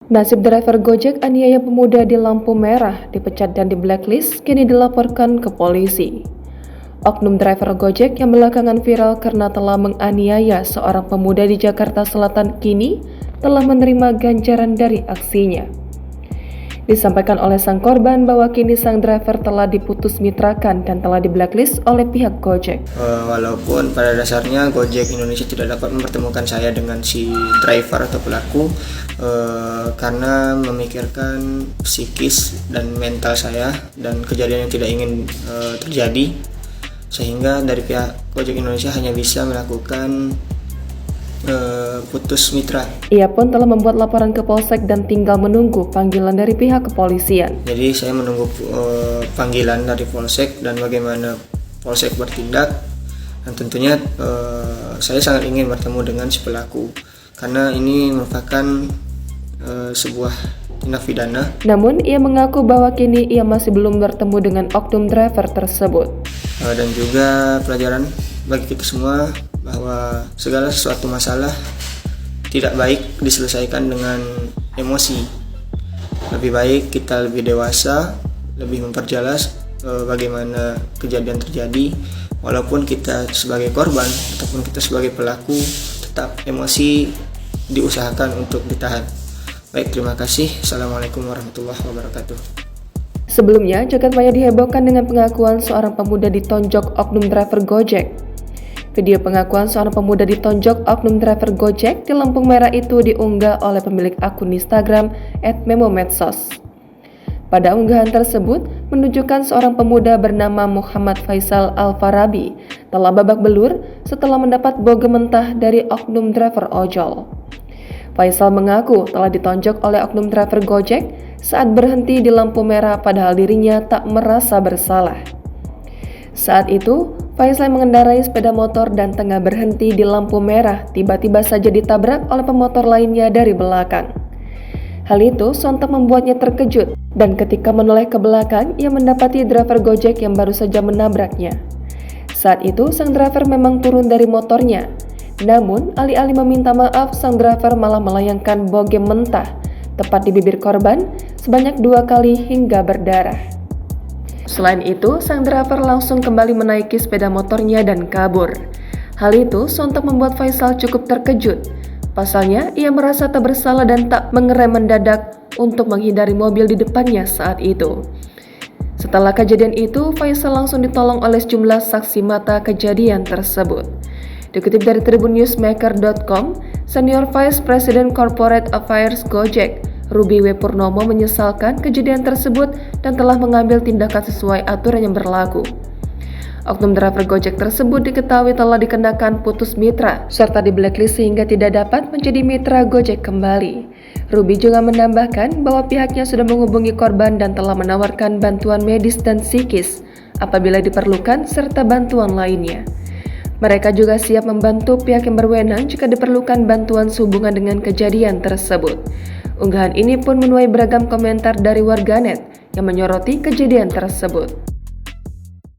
Nasib driver Gojek aniaya pemuda di lampu merah, dipecat dan di blacklist, kini dilaporkan ke polisi. Oknum driver Gojek yang belakangan viral karena telah menganiaya seorang pemuda di Jakarta Selatan kini telah menerima ganjaran dari aksinya. Disampaikan oleh sang korban bahwa kini sang driver telah diputus mitrakan dan telah di blacklist oleh pihak Gojek. Walaupun pada dasarnya Gojek Indonesia tidak dapat mempertemukan saya dengan si driver atau pelaku karena memikirkan psikis dan mental saya dan kejadian yang tidak ingin terjadi, sehingga dari pihak Gojek Indonesia hanya bisa melakukan putus mitra. Ia pun telah membuat laporan ke Polsek dan tinggal menunggu panggilan dari pihak kepolisian. Jadi saya menunggu panggilan dari Polsek dan bagaimana Polsek bertindak, dan tentunya saya sangat ingin bertemu dengan si pelaku karena ini merupakan sebuah tindak pidana. Namun ia mengaku bahwa kini ia masih belum bertemu dengan oknum driver tersebut. Dan juga pelajaran bagi kita semua bahwa segala sesuatu masalah tidak baik diselesaikan dengan emosi. Lebih baik kita lebih dewasa, lebih memperjelas bagaimana kejadian terjadi. Walaupun kita sebagai korban ataupun kita sebagai pelaku, tetap emosi diusahakan untuk ditahan. Baik, terima kasih. Assalamualaikum warahmatullahi wabarakatuh. Sebelumnya, jagat maya dihebohkan dengan pengakuan seorang pemuda ditonjok oknum driver Gojek. Video pengakuan seorang pemuda ditonjok oknum driver Gojek di lampu merah itu diunggah oleh pemilik akun Instagram @memomedsos. Pada unggahan tersebut menunjukkan seorang pemuda bernama Muhammad Faisal Al-Farabi telah babak belur setelah mendapat bogem mentah dari oknum driver ojol. Faisal mengaku telah ditonjok oleh oknum driver Gojek saat berhenti di lampu merah padahal dirinya tak merasa bersalah. Saat itu, Faisal mengendarai sepeda motor dan tengah berhenti di lampu merah, tiba-tiba saja ditabrak oleh pemotor lainnya dari belakang. Hal itu sontak membuatnya terkejut dan ketika menoleh ke belakang, ia mendapati driver Gojek yang baru saja menabraknya. Saat itu, sang driver memang turun dari motornya. Namun, alih-alih meminta maaf, sang driver malah melayangkan bogem mentah tepat di bibir korban sebanyak 2 kali hingga berdarah. Selain itu, sang driver langsung kembali menaiki sepeda motornya dan kabur. Hal itu sontak membuat Faisal cukup terkejut. Pasalnya, ia merasa tak bersalah dan tak mengerem mendadak untuk menghindari mobil di depannya saat itu. Setelah kejadian itu, Faisal langsung ditolong oleh sejumlah saksi mata kejadian tersebut. Dikutip dari tribunNewsmaker.com, Senior Vice President Corporate Affairs Gojek, Ruby W. Purnomo menyesalkan kejadian tersebut dan telah mengambil tindakan sesuai aturan yang berlaku. Oknum driver Gojek tersebut diketahui telah dikenakan putus mitra serta di blacklist sehingga tidak dapat menjadi mitra Gojek kembali. Ruby juga menambahkan bahwa pihaknya sudah menghubungi korban dan telah menawarkan bantuan medis dan psikis apabila diperlukan serta bantuan lainnya. Mereka juga siap membantu pihak yang berwenang jika diperlukan bantuan sehubungan dengan kejadian tersebut. Unggahan ini pun menuai beragam komentar dari warganet yang menyoroti kejadian tersebut.